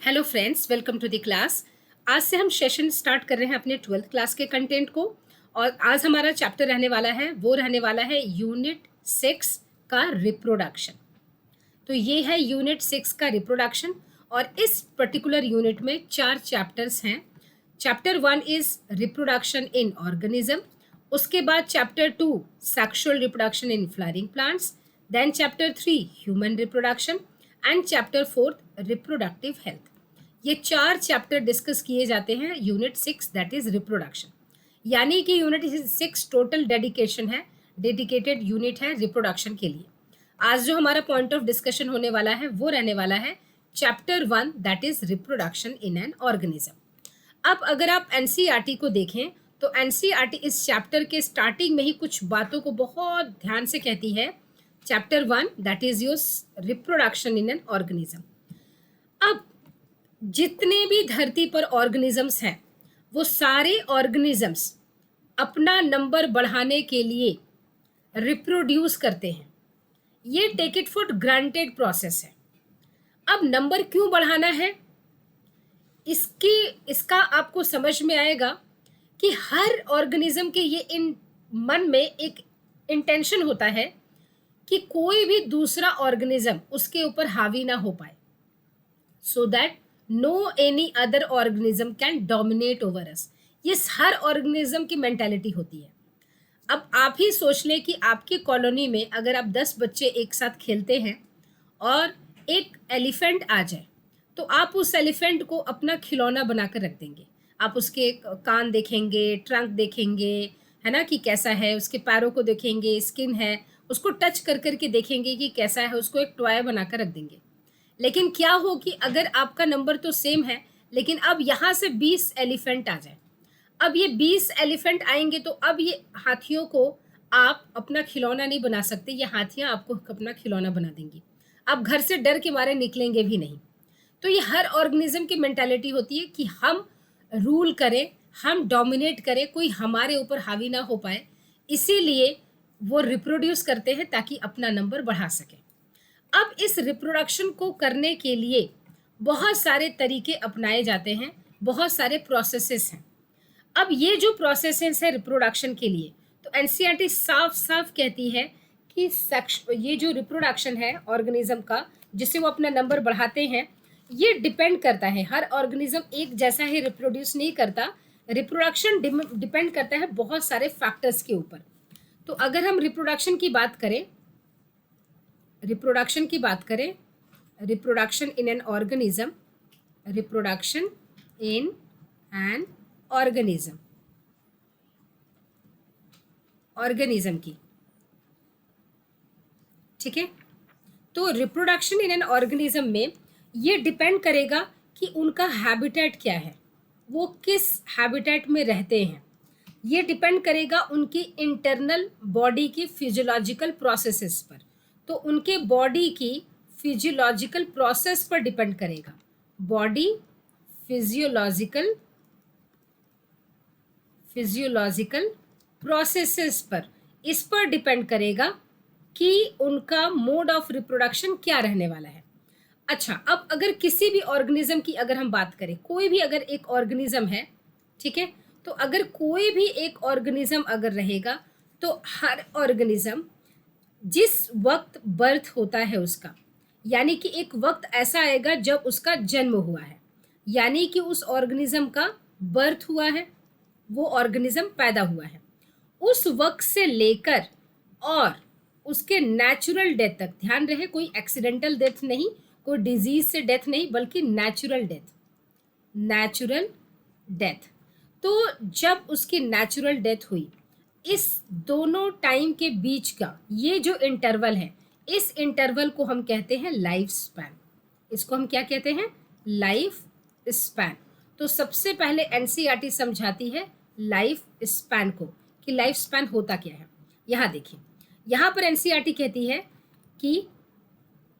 Hello friends, welcome to the class. आज से हम सेशन स्टार्ट कर रहे हैं अपने 12th क्लास के कंटेंट को। और आज हमारा चैप्टर रहने वाला है यूनिट 6 का रिप्रोडक्शन। तो ये है यूनिट 6 का रिप्रोडक्शन और इस पर्टिकुलर यूनिट में 4 चैप्टर्स हैं। Chapter 1 is reproduction in organism, उसके बाद chapter 2 sexual reproduction in flowering plants, then chapter 3 human reproduction and chapter 4 reproductive health. ये 4 चैप्टर डिस्कस किए जाते हैं यूनिट 6 दैट इज रिप्रोडक्शन। यानी कि यूनिट 6 टोटल डेडिकेटेड यूनिट है रिप्रोडक्शन के लिए। आज जो हमारा पॉइंट ऑफ डिस्कशन होने वाला है वो रहने वाला है chapter 1 that is reproduction in an organism. अब अगर आप एनसीईआरटी को देखें तो एनसीईआरटी इस चैप्टर के स्टार्टिंग में ही कुछ बातों को बहुत ध्यान से कहती है। Chapter 1 that is your reproduction in an organism. अब जितने भी धरती पर ऑर्गेनिजम्स हैं वो सारे ऑर्गेनिजम्स अपना नंबर बढ़ाने के लिए रिप्रोड्यूस करते हैं। ये take it for granted process है। अब नंबर क्यों बढ़ाना है इसका आपको समझ में आएगा कि हर ऑर्गेनिज्म के ये इन मन में एक इंटेंशन होता है कि कोई भी दूसरा ऑर्गेनिज्म उसके ऊपर हावी ना हो पाए, so that no any other organism can dominate over us. ये हर ऑर्गेनिज्म की मेंटालिटी होती है। अब आप ही सोच लें कि आपकी कॉलोनी में अगर आप 10 बच्चे एक साथ खेलते हैं और एक एलिफेंट आ जाए तो आप उस एलिफेंट को अपना खिलौना बनाकर रख देंगे। आप उसके कान देखेंगे, ट्रंक देखेंगे, है ना, कि कैसा है, उसके पैरों को देखेंगे, स्किन है, उसको टच कर करके देखेंगे कि कैसा है, उसको एक टॉय बनाकर रख देंगे। लेकिन क्या हो कि अगर आपका नंबर तो सेम है लेकिन अब यहाँ से 20 एलिफेंट आ जाए। अब ये 20 एलिफेंट आएंगे तो अब ये हाथियों को आप अपना खिलौना नहीं बना सकते, ये हाथियाँ आपको अपना खिलौना बना देंगी। आप घर से डर के मारे निकलेंगे भी नहीं। तो ये हर ऑर्गेनिज्म की मेंटालिटी होती है कि हम रूल करें, हम डोमिनेट करें, कोई हमारे ऊपर हावी ना हो पाए। इसीलिए वो रिप्रोड्यूस करते हैं ताकि अपना नंबर बढ़ा सके। अब इस रिप्रोडक्शन को करने के लिए बहुत सारे तरीके अपनाए जाते हैं, बहुत सारे प्रोसेसेस हैं। अब ये जो प्रोसेसेस है रिप्रोडक्शन के लिए, तो एनसीईआरटी साफ साफ कहती है कि ये जो रिप्रोडक्शन है ऑर्गेनिज्म का जिससे वो अपना नंबर बढ़ाते हैं, ये डिपेंड करता है, हर ऑर्गेनिज्म एक जैसा ही रिप्रोड्यूस नहीं करता। रिप्रोडक्शन डिपेंड करता है बहुत सारे फैक्टर्स के ऊपर। तो अगर हम रिप्रोडक्शन की बात करें, reproduction in an organism, reproduction in an organism की, ठीक है। तो रिप्रोडक्शन इन एन ऑर्गेनिज्म में ये डिपेंड करेगा कि उनका हैबिटेट क्या है, वो किस हैबिटेट में रहते हैं। ये डिपेंड करेगा उनकी इंटरनल बॉडी की फिजियोलॉजिकल प्रोसेसेस पर। तो उनके बॉडी की फिजियोलॉजिकल प्रोसेस पर डिपेंड करेगा, बॉडी फिजियोलॉजिकल प्रोसेसेस पर, इस पर डिपेंड करेगा कि उनका मोड ऑफ रिप्रोडक्शन क्या रहने वाला है। अच्छा, अब अगर किसी भी ऑर्गेनिज्म की अगर हम बात करें, कोई भी अगर एक ऑर्गेनिज्म है, ठीक है, तो अगर कोई भी एक ऑर्गेनिज्म अगर रहेगा तो हर ऑर्गेनिज्म जिस वक्त बर्थ होता है उसका, यानी कि एक वक्त ऐसा आएगा जब उसका जन्म हुआ है, यानी कि उस ऑर्गेनिज्म का बर्थ हुआ है, वो ऑर्गेनिज्म पैदा हुआ है, उस वक्त से लेकर और उसके नेचुरल डेथ तक, ध्यान रहे कोई एक्सीडेंटल डेथ नहीं, कोई डिजीज से डेथ नहीं, बल्कि नेचुरल डेथ। तो जब उसकी नेचुरल डेथ हुई, इस दोनों टाइम के बीच का ये जो इंटरवल है, इस इंटरवल को हम कहते हैं लाइफ स्पैन। इसको हम क्या कहते हैं? Life span. तो सबसे पहले एनसीईआरटी समझाती है लाइफ स्पैन को कि लाइफ स्पैन होता क्या है। यहाँ देखिए, यहाँ पर एनसीईआरटी कहती है कि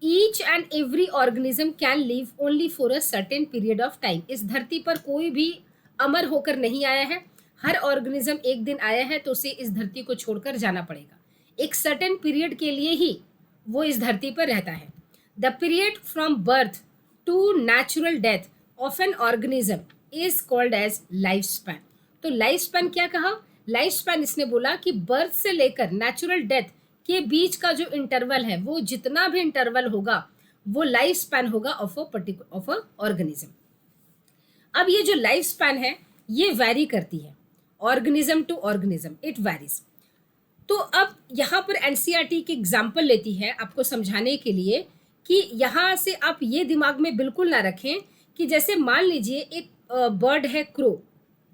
each and every organism can live only for a certain period of time. इस धरती पर कोई भी अमर होकर नहीं आया है, हर ऑर्गेनिज्म एक दिन आया है तो उसे इस धरती को छोड़कर जाना पड़ेगा। एक सर्टेन पीरियड के लिए ही वो इस धरती पर रहता है। The period from birth to natural death of an organism is called as life span. तो लाइफ स्पैन क्या कहा? लाइफ स्पैन इसने बोला कि बर्थ से लेकर नेचुरल डेथ के बीच का जो इंटरवल है, वो जितना भी इंटरवल होगा वो लाइफ स्पैन होगा ऑफ अ ऑर्गेनिज्म। अब ये जो लाइफ स्पैन है ये वैरी करती है organism to organism, it varies. तो अब यहाँ पर एनसीईआरटी की एग्जाम्पल लेती है आपको समझाने के लिए कि यहाँ से आप ये दिमाग में बिल्कुल ना रखें कि जैसे मान लीजिए एक बर्ड है क्रो,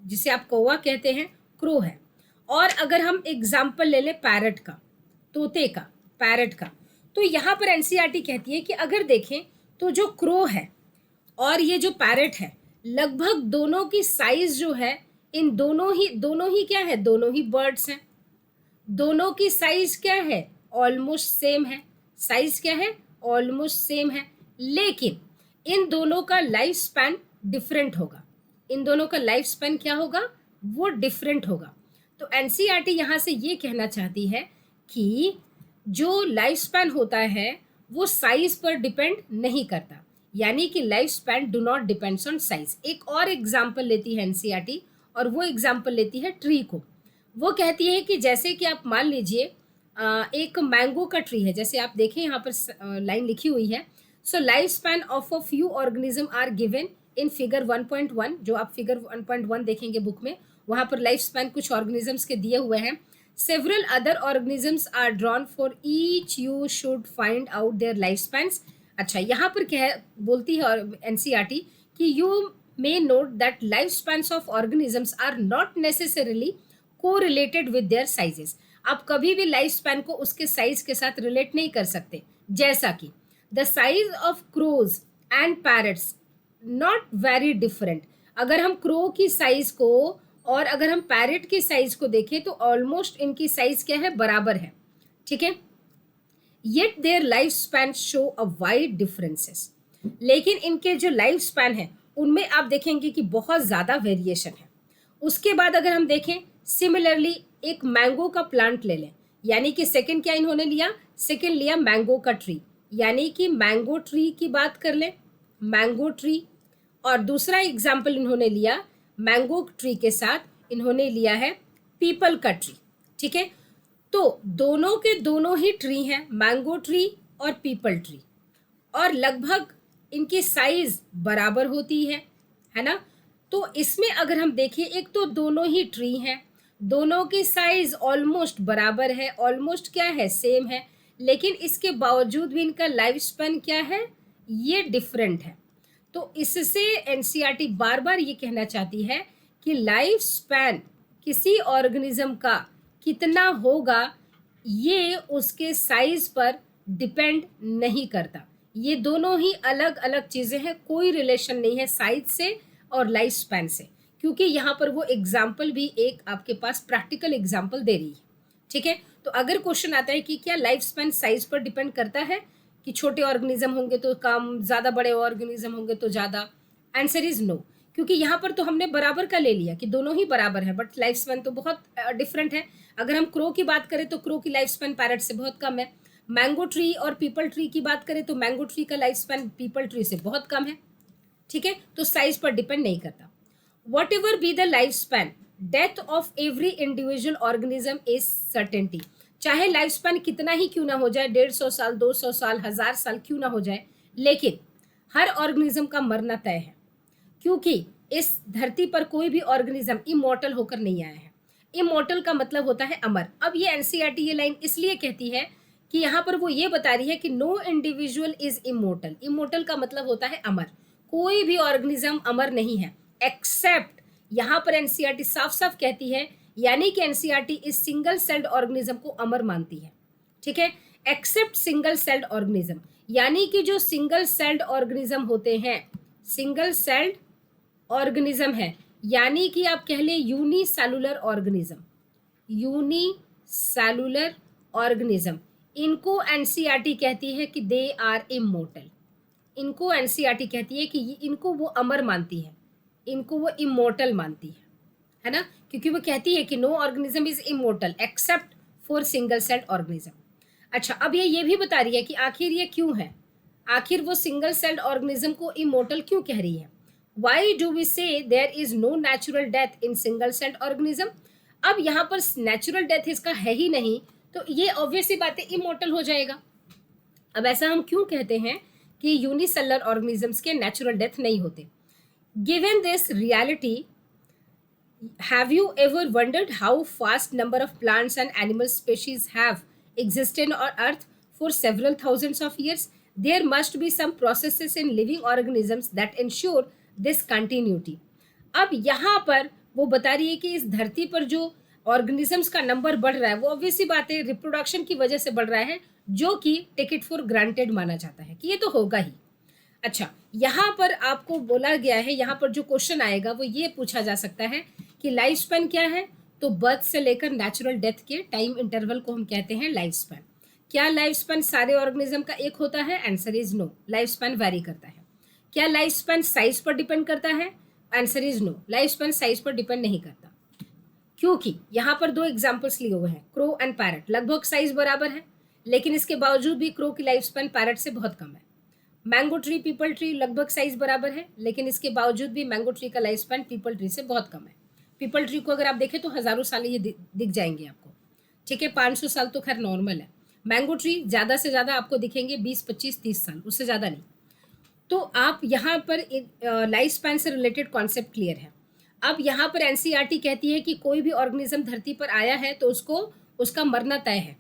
जिसे आप कौवा कहते हैं, क्रो है, और अगर हम एग्जाम्पल ले लें पैरट का, तोते का, पैरट का, तो यहाँ पर एनसीईआरटी कहती है कि अगर देखें तो जो क्रो है और ये जो पैरट है, लगभग दोनों की साइज जो है, इन दोनों ही क्या है, दोनों ही बर्ड्स हैं, दोनों की साइज क्या है, ऑलमोस्ट सेम है। साइज क्या है, ऑलमोस्ट सेम है, लेकिन इन दोनों का लाइफ स्पैन डिफरेंट होगा। इन दोनों का लाइफ स्पैन क्या होगा, वो डिफरेंट होगा। तो एनसीईआरटी यहाँ से ये कहना चाहती है कि जो लाइफ स्पैन होता है वो साइज पर डिपेंड नहीं करता, यानी कि life span do not depends on size. एक और एग्जाम्पल लेती है एनसीईआरटी, और वो एग्जाम्पल लेती है ट्री को। वो कहती है कि जैसे कि आप मान लीजिए एक मैंगो का ट्री है, जैसे आप देखें यहाँ पर लाइन लिखी हुई है, so life span of a few organism are given in figure 1.1। जो आप फिगर 1.1 देखेंगे बुक में, वहाँ पर लाइफ स्पैन कुछ ऑर्गेनिजम्स के दिए हुए हैं। Several other organisms are drawn for each, you should find out their life spans. अच्छा, यहाँ पर क्या बोलती है एनसीईआरटी कि you may note that life spans of organisms are not necessarily correlated with their sizes. आप कभी भी लाइफ स्पैन को उसके साइज के साथ रिलेट नहीं कर सकते। जैसा कि the size of crows and parrots not very different. अगर हम क्रो की साइज को और अगर हम पैरट की साइज को देखें तो ऑलमोस्ट इनकी साइज क्या है, बराबर है, ठीक है। Yet their life span show a wide differences. लेकिन इनके जो लाइफ स्पैन है उनमें आप देखेंगे कि बहुत ज़्यादा वेरिएशन है। उसके बाद अगर हम देखें सिमिलरली एक मैंगो का प्लांट ले लें, यानी कि सेकंड क्या इन्होंने लिया, सेकंड लिया मैंगो का ट्री, यानी कि मैंगो ट्री की बात कर लें, मैंगो ट्री। और दूसरा एग्जाम्पल इन्होंने लिया मैंगो ट्री के साथ इन्होंने लिया है पीपल का ट्री, ठीक है। तो दोनों के दोनों ही ट्री हैं, मैंगो ट्री और पीपल ट्री, और लगभग इनकी साइज बराबर होती है ना। तो इसमें अगर हम देखें, एक तो दोनों ही ट्री हैं, दोनों की साइज ऑलमोस्ट बराबर है, ऑलमोस्ट क्या है, सेम है, लेकिन इसके बावजूद भी इनका लाइफ स्पैन क्या है, ये डिफरेंट है। तो इससे एनसीईआरटी बार बार ये कहना चाहती है कि लाइफ स्पैन किसी ऑर्गेनिज्म का कितना होगा ये उसके साइज पर डिपेंड नहीं करता। ये दोनों ही अलग अलग चीज़ें हैं, कोई रिलेशन नहीं है साइज से और लाइफ स्पैन से, क्योंकि यहाँ पर वो एग्जाम्पल भी एक आपके पास प्रैक्टिकल एग्जाम्पल दे रही है, ठीक है। तो अगर क्वेश्चन आता है कि क्या लाइफ स्पैन साइज पर डिपेंड करता है, कि छोटे ऑर्गेनिज्म होंगे तो कम, ज़्यादा बड़े ऑर्गेनिज्म होंगे तो ज़्यादा, आंसर इज नो। क्योंकि यहाँ पर तो हमने बराबर का ले लिया कि दोनों ही बराबर है, बट लाइफ स्पैन तो बहुत डिफरेंट है। अगर हम क्रो की बात करें तो क्रो की लाइफ स्पैन पैरट से बहुत कम है। मैंगो ट्री और पीपल ट्री की बात करें तो मैंगो ट्री का लाइफ स्पैन पीपल ट्री से बहुत कम है, ठीक है। तो साइज पर डिपेंड नहीं करता। What ever be the life span, death of every individual organism is certainty. चाहे लाइफ स्पैन कितना ही क्यों ना हो जाए, 150 साल, 200 साल, 1000 साल क्यों ना हो जाए, लेकिन हर ऑर्गेनिज्म का मरना तय है, क्योंकि इस धरती पर कोई भी ऑर्गेनिज्म इमॉर्टल होकर नहीं आया है। इमॉर्टल का मतलब होता है अमर। अब ये एनसीईआरटी ये लाइन इसलिए कहती है कि यहाँ पर वो ये बता रही है कि no individual is immortal. Immortal का मतलब होता है अमर, कोई भी ऑर्गेनिज्म अमर नहीं है एक्सेप्ट, यहाँ पर एनसीईआरटी साफ साफ कहती है, यानी कि एनसीईआरटी इस सिंगल सेल्ड ऑर्गेनिज्म को अमर मानती है, ठीक है, एक्सेप्ट सिंगल सेल्ड ऑर्गेनिज्म। यानी कि जो सिंगल सेल्ड ऑर्गेनिज्म होते हैं, सिंगल सेल्ड ऑर्गेनिज्म है, यानी कि आप कह लें यूनिसेलुलर ऑर्गेनिज्म, यूनिसेलुलर ऑर्गेनिज्म, इनको एनसीईआरटी कहती है कि दे आर इमॉर्टल। इनको एनसीईआरटी कहती है कि इनको वो अमर मानती है, इनको वो इमॉर्टल मानती है ना, क्योंकि वो कहती है कि no organism is immortal except for single celled organism. अच्छा, अब ये भी बता रही है कि आखिर ये क्यों है, आखिर वो सिंगल सेल्ड ऑर्गेनिज्म को इमोर्टल क्यों कह रही है? Why do we say there is no natural death in single celled organism? अब यहाँ पर नेचुरल डेथ इसका है ही नहीं, तो ये ऑब्वियसली बात है इमोर्टल हो जाएगा। अब ऐसा हम क्यों कहते हैं कि यूनिसेलर ऑर्गेनिजम्स के नेचुरल डेथ नहीं होते? Given this reality, have you ever wondered how vast number of plants and animal species have existed on earth for several thousands of years? There must be some processes in living organisms that ensure this continuity. अब यहाँ पर वो बता रही है कि इस धरती पर जो ऑर्गेनिजम्स का नंबर बढ़ रहा है वो ऑब्वियसली बात है रिप्रोडक्शन की वजह से बढ़ रहा है, जो कि टेक इट फॉर ग्रांटेड माना जाता है कि ये तो होगा ही। अच्छा, यहाँ पर आपको बोला गया है, यहाँ पर जो क्वेश्चन आएगा वो ये पूछा जा सकता है कि लाइफ स्पैन क्या है? तो बर्थ से लेकर नेचुरल डेथ के टाइम इंटरवल को हम कहते हैं लाइफ स्पैन। क्या लाइफ स्पैन सारे ऑर्गेनिज्म का एक होता है? Answer is no, life span vary करता है। क्या लाइफ स्पैन साइज पर डिपेंड करता है? Answer is no, life span size पर डिपेंड नहीं करता, क्योंकि यहाँ पर दो एग्जाम्पल्स लिए हुए हैं, क्रो एंड पैरट। लगभग साइज बराबर है, लेकिन इसके बावजूद भी क्रो की लाइफ स्पैन पैरट से बहुत कम है। मैंगो ट्री, पीपल ट्री लगभग साइज बराबर है, लेकिन इसके बावजूद भी मैंगो ट्री का लाइफ स्पैन पीपल ट्री से बहुत कम है। पीपल ट्री को अगर आप देखें तो हजारों साल ये दिख जाएंगे आपको, ठीक है। 500 साल तो खैर नॉर्मल है। मैंगो ट्री ज़्यादा से ज़्यादा आपको दिखेंगे 20, 25, 30 साल, उससे ज़्यादा नहीं। तो आप यहाँ पर लाइफ स्पैन से रिलेटेड कॉन्सेप्ट क्लियर है। अब यहाँ पर एनसीईआरटी कहती है कि कोई भी ऑर्गेनिज्म धरती पर आया है तो उसका मरना तय है।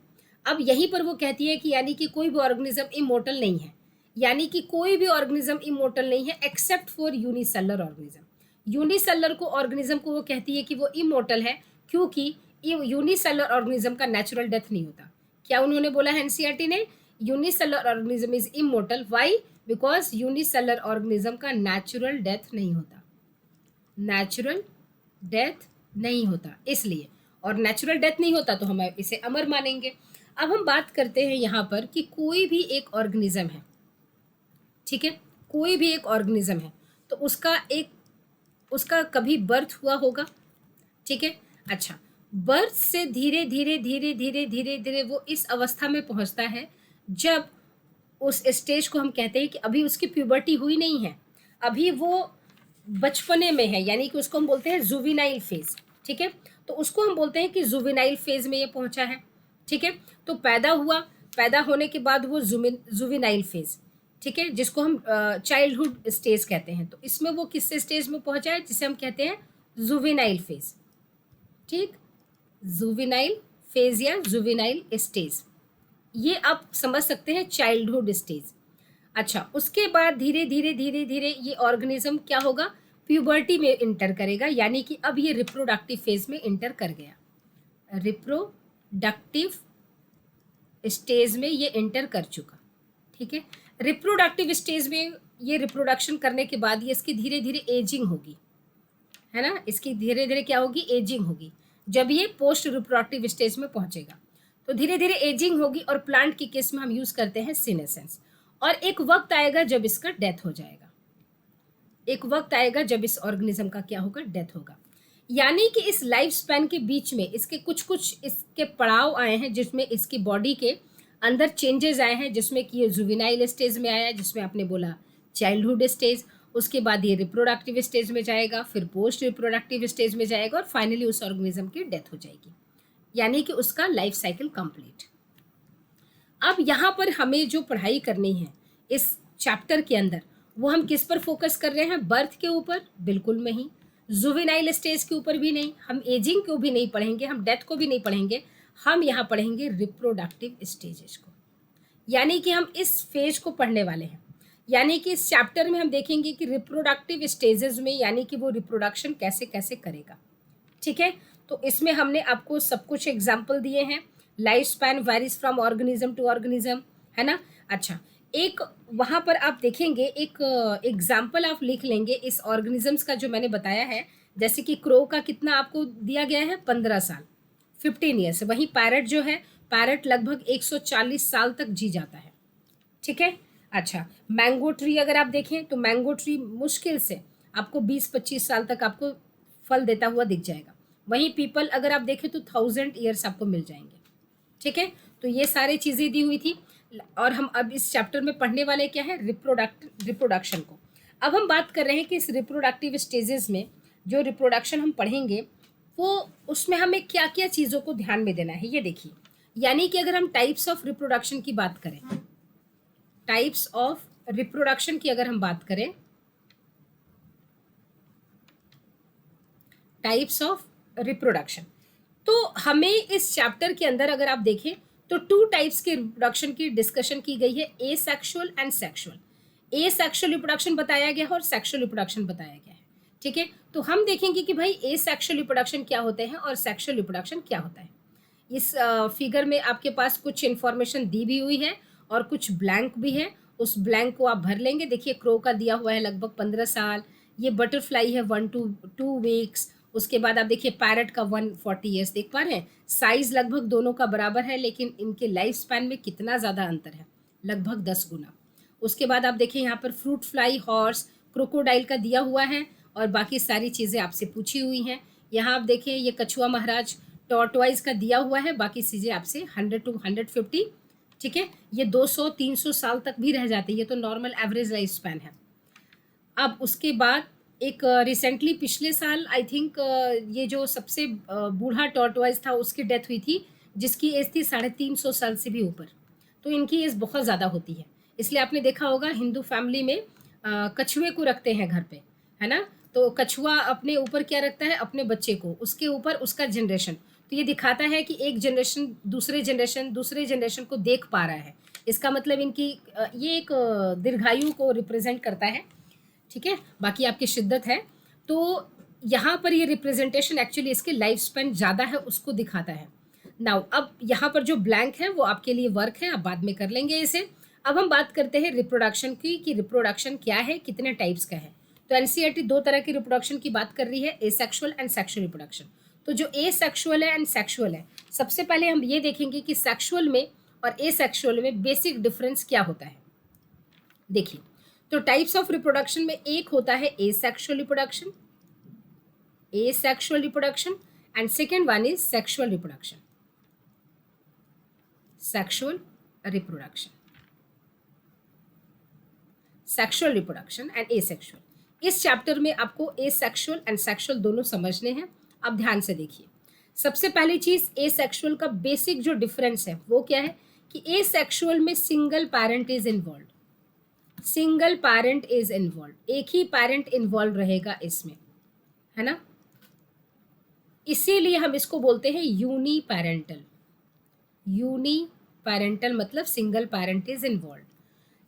अब यहीं पर वो कहती है कि यानी कि कोई भी ऑर्गेनिज्म इमोर्टल नहीं है, यानी कि कोई भी ऑर्गेनिज्म इमोर्टल नहीं है except for unicellular organism. Unicellular को ऑर्गेनिज्म को वो कहती है कि वो इमोर्टल है, क्योंकि यूनिसेलर ऑर्गेनिज्म का नेचुरल डेथ नहीं होता। क्या उन्होंने बोला है एनसीईआरटी ने? Unicellular organism is immortal. Why? Because unicellular organism का नेचुरल डेथ नहीं होता, नेचुरल डेथ नहीं होता इसलिए। और नेचुरल डेथ नहीं होता तो हम इसे अमर मानेंगे। अब हम बात करते हैं यहाँ पर कि कोई भी एक ऑर्गेनिज्म है, ठीक है, कोई भी एक ऑर्गेनिज्म है तो उसका कभी बर्थ हुआ होगा, ठीक है। अच्छा, बर्थ से धीरे धीरे धीरे धीरे धीरे धीरे वो इस अवस्था में पहुंचता है जब उस स्टेज को हम कहते हैं कि अभी उसकी प्यूबर्टी हुई नहीं है, अभी वो बचपने में है, यानी कि उसको हम बोलते हैं जुवेनाइल फेज, ठीक है। तो उसको हम बोलते हैं कि जुवेनाइल फेज में ये पहुंचा है, ठीक है। तो पैदा हुआ, पैदा होने के बाद वो जुवेनाइल फेज, ठीक है, जिसको हम चाइल्डहुड स्टेज कहते हैं। तो इसमें वो किस स्टेज में पहुंचा है जिसे हम कहते हैं जुवेनाइल फेज, ठीक, जुवेनाइल फेज या जुवेनाइल स्टेज, ये आप समझ सकते हैं चाइल्डहुड स्टेज। अच्छा, उसके बाद धीरे धीरे धीरे धीरे ये ऑर्गेनिज्म क्या होगा? प्यूबर्टी में इंटर करेगा, यानी कि अब ये रिप्रोडक्टिव फेज में इंटर कर गया, रिप्रोडक्टिव स्टेज में ये इंटर कर चुका, ठीक है। रिप्रोडक्टिव स्टेज में ये रिप्रोडक्शन करने के बाद ये इसकी धीरे धीरे एजिंग होगी, है ना, इसकी धीरे धीरे क्या होगी? एजिंग होगी। जब ये पोस्ट रिप्रोडक्टिव स्टेज में पहुंचेगा तो धीरे धीरे एजिंग होगी, और प्लांट की केस में हम यूज करते हैं सीनेसेंस। और एक वक्त आएगा जब इसका डेथ हो जाएगा, एक वक्त आएगा जब इस ऑर्गेनिज्म का क्या होगा? डेथ होगा। यानी कि इस लाइफ स्पैन के बीच में इसके कुछ इसके पड़ाव आए हैं, जिसमें इसकी बॉडी के अंदर चेंजेस आए हैं, जिसमें कि ये जुवेनाइल स्टेज में आया, जिसमें आपने बोला चाइल्डहुड स्टेज, उसके बाद ये रिप्रोडक्टिव स्टेज में जाएगा, फिर पोस्ट रिप्रोडक्टिव स्टेज में जाएगा, और फाइनली उस ऑर्गेनिज्म की डेथ हो जाएगी, यानी कि उसका लाइफ साइकिल कंप्लीट। अब यहाँ पर हमें जो पढ़ाई करनी है इस चैप्टर के अंदर, वो हम किस पर फोकस कर रहे हैं? बर्थ के ऊपर? बिल्कुल नहीं। जुवेनाइल स्टेज के ऊपर भी नहीं, हम एजिंग को भी नहीं पढ़ेंगे, हम डेथ को भी नहीं पढ़ेंगे, हम यहाँ पढ़ेंगे रिप्रोडक्टिव स्टेजेस को, यानी कि हम इस फेज को पढ़ने वाले हैं। यानी कि इस चैप्टर में हम देखेंगे कि रिप्रोडक्टिव स्टेजेस में यानी कि वो रिप्रोडक्शन कैसे कैसे करेगा, ठीक है। तो इसमें हमने आपको सब कुछ एग्जाम्पल दिए हैं। Life span varies from organism to organism, है ना। अच्छा, एक वहाँ पर आप देखेंगे एक एग्जाम्पल आप लिख लेंगे इस ऑर्गेनिजम्स का जो मैंने बताया है। जैसे कि क्रो का कितना आपको दिया गया है? 15 साल, 15 ईयर्स। वहीं पैरट जो है, पैरट लगभग 140 साल तक जी जाता है, ठीक है। अच्छा, मैंगो ट्री अगर आप देखें तो मैंगो ट्री मुश्किल से आपको 20-25 साल तक आपको फल देता हुआ दिख जाएगा। वहीं पीपल अगर आप देखें तो 1000 ईयर्स आपको मिल जाएंगे, ठीक है। तो ये सारी चीज़ें दी हुई थी। और हम अब इस चैप्टर में पढ़ने वाले क्या है, रिप्रोडक्शन को। अब हम बात कर रहे हैं कि इस रिप्रोडक्टिव स्टेजेस में जो रिप्रोडक्शन हम पढ़ेंगे वो उसमें हमें क्या क्या चीज़ों को ध्यान में देना है, ये देखिए। यानी कि अगर हम टाइप्स ऑफ रिप्रोडक्शन की बात करें, टाइप्स ऑफ रिप्रोडक्शन की अगर हम बात करें, टाइप्स ऑफ रिप्रोडक्शन, तो हमें इस चैप्टर के अंदर अगर आप देखें तो 2 टाइप्स के रिप्रोडक्शन की डिस्कशन की गई है, asexual and sexual. Asexual reproduction बताया गया है और सेक्शुअल रिप्रोडक्शन बताया गया है, ठीक है। तो हम देखेंगे कि भाई ए सेक्शुअल रिप्रोडक्शन क्या होते हैं और सेक्शुअल रिप्रोडक्शन क्या होता है। इस फिगर में आपके पास कुछ इन्फॉर्मेशन दी भी हुई है और कुछ ब्लैंक भी है, उस ब्लैंक को आप भर लेंगे। देखिए क्रो का दिया हुआ है लगभग 15 साल, ये बटरफ्लाई है 1 to 2 वीक्स, उसके बाद आप देखिए पैरट का 140 ईयर्स, देख पा रहे हैं साइज लगभग दोनों का बराबर है, लेकिन इनके लाइफ स्पैन में कितना ज़्यादा अंतर है, लगभग 10 गुना। उसके बाद आप देखिए यहाँ पर फ्रूट फ्लाई, हॉर्स, क्रोकोडाइल का दिया हुआ है और बाकी सारी चीज़ें आपसे पूछी हुई हैं। यहाँ आप देखिए ये कछुआ महाराज, टॉर्टवाइज का दिया हुआ है, बाकी चीज़ें आपसे 100 to 150, ठीक है। ये 200-300 साल तक भी रह जाते हैं, ये तो नॉर्मल एवरेज लाइफ स्पैन है। अब उसके बाद एक रिसेंटली पिछले साल आई थिंक ये जो सबसे बूढ़ा टॉर्टवाइज था उसकी डेथ हुई थी, जिसकी एज थी 350 साल से भी ऊपर। तो इनकी एज बहुत ज़्यादा होती है, इसलिए आपने देखा होगा हिंदू फैमिली में कछुए को रखते हैं घर पे, है ना। तो कछुआ अपने ऊपर क्या रखता है, अपने बच्चे को, उसके ऊपर उसका जनरेशन। तो ये दिखाता है कि एक जनरेशन दूसरे जनरेशन को देख पा रहा है। इसका मतलब इनकी ये एक दीर्घायु को रिप्रेजेंट करता है, ठीक है। बाकी आपकी शिद्दत है, तो यहाँ पर ये रिप्रेजेंटेशन एक्चुअली इसके लाइफ स्पैन ज़्यादा है उसको दिखाता है। नाउ अब यहाँ पर जो ब्लैंक है वो आपके लिए वर्क है, आप बाद में कर लेंगे इसे। अब हम बात करते हैं रिप्रोडक्शन की, कि रिप्रोडक्शन क्या है, कितने टाइप्स का है। तो एनसीईआरटी 2 तरह की रिप्रोडक्शन की बात कर रही है, एसेक्सुअल एंड सेक्सुअल रिप्रोडक्शन। तो जो एसेक्सुअल है एंड सेक्सुअल है, सबसे पहले हम ये देखेंगे कि सेक्सुअल में और एसेक्सुअल में बेसिक डिफरेंस क्या होता है। देखिए, तो टाइप्स ऑफ रिप्रोडक्शन में एक होता है asexual reproduction, and second one is sexual reproduction, sexual reproduction and asexual. इस चैप्टर में आपको एसेक्सुअल एंड सेक्सुअल दोनों समझने हैं। अब ध्यान से देखिए, सबसे पहली चीज एसेक्सुअल का बेसिक जो डिफरेंस है वो क्या है, कि एसेक्सुअल में सिंगल पैरेंट इज इन्वॉल्व, एक ही पैरेंट इन्वॉल्व रहेगा इसमें, है ना। इसीलिए हम इसको बोलते हैं यूनी पैरेंटल मतलब single parent is involve.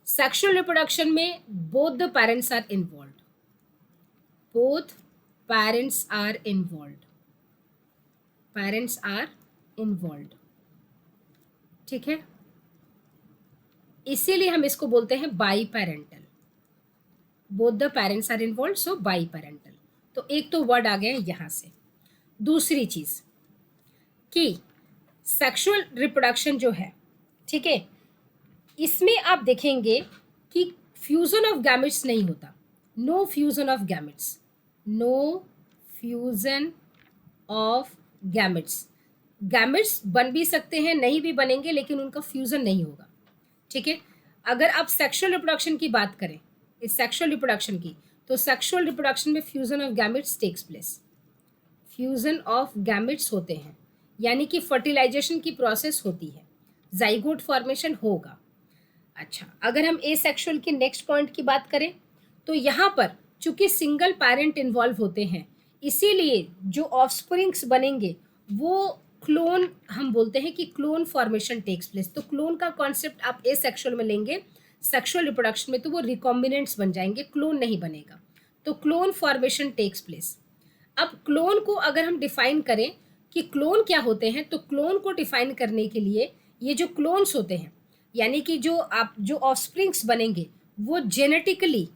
Sexual reproduction में both the parents are involved, ठीक है। इसीलिए हम इसको बोलते हैं biparental, both the parents are involve, so biparental. तो एक तो वर्ड आ गया यहां से। दूसरी चीज कि सेक्सुअल रिप्रोडक्शन जो है, ठीक है, इसमें आप देखेंगे कि फ्यूजन ऑफ गैमेट्स नहीं होता, no fusion of gametes. Gametes बन भी सकते हैं, नहीं भी बनेंगे, लेकिन उनका फ्यूजन नहीं होगा, ठीक है। अगर आप सेक्सुअल रिप्रोडक्शन की बात करें, इस सेक्सुअल रिप्रोडक्शन की, तो सेक्सुअल रिप्रोडक्शन में fusion of gametes takes place, fusion of gametes होते हैं, यानी कि फर्टिलाइजेशन की प्रोसेस होती है, जाइगोट फॉर्मेशन होगा। अच्छा, अगर हम एसेक्सुअल के नेक्स्ट पॉइंट की बात करें, तो यहाँ पर चूंकि सिंगल पेरेंट इन्वॉल्व होते हैं, इसीलिए जो ऑफस्प्रिंग्स बनेंगे वो क्लोन, हम बोलते हैं कि क्लोन फॉर्मेशन टेक्स प्लेस। तो क्लोन का कॉन्सेप्ट आप एसेक्सुअल में लेंगे, सेक्सुअल रिप्रोडक्शन में तो वो रिकॉम्बिनेंट्स बन जाएंगे, क्लोन नहीं बनेगा। तो क्लोन फॉर्मेशन टेक्स प्लेस। अब क्लोन को अगर हम डिफाइन करें कि क्लोन क्या होते हैं, तो क्लोन को डिफाइन करने के लिए ये जो क्लोन्स होते हैं, यानी कि जो ऑफस्प्रिंग्स बनेंगे वो जेनेटिकली